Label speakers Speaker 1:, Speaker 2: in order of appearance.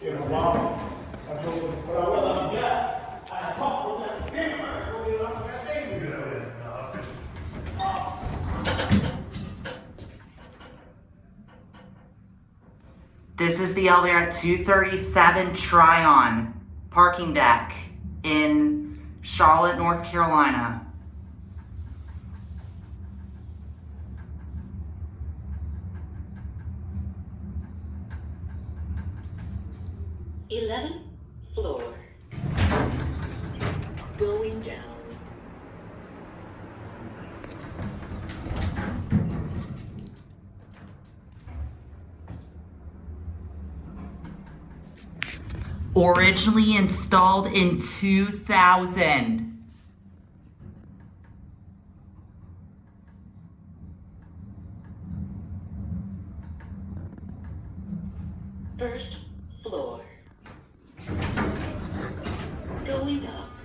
Speaker 1: in a while. I told him, but I wasn't just. I talked with that thing. I told you about that thing.
Speaker 2: This is the elevator at 237 Tryon parking deck in Charlotte, North Carolina.
Speaker 3: th floor. Going down.
Speaker 2: Originally installed in 2000.
Speaker 3: First floor. Going up.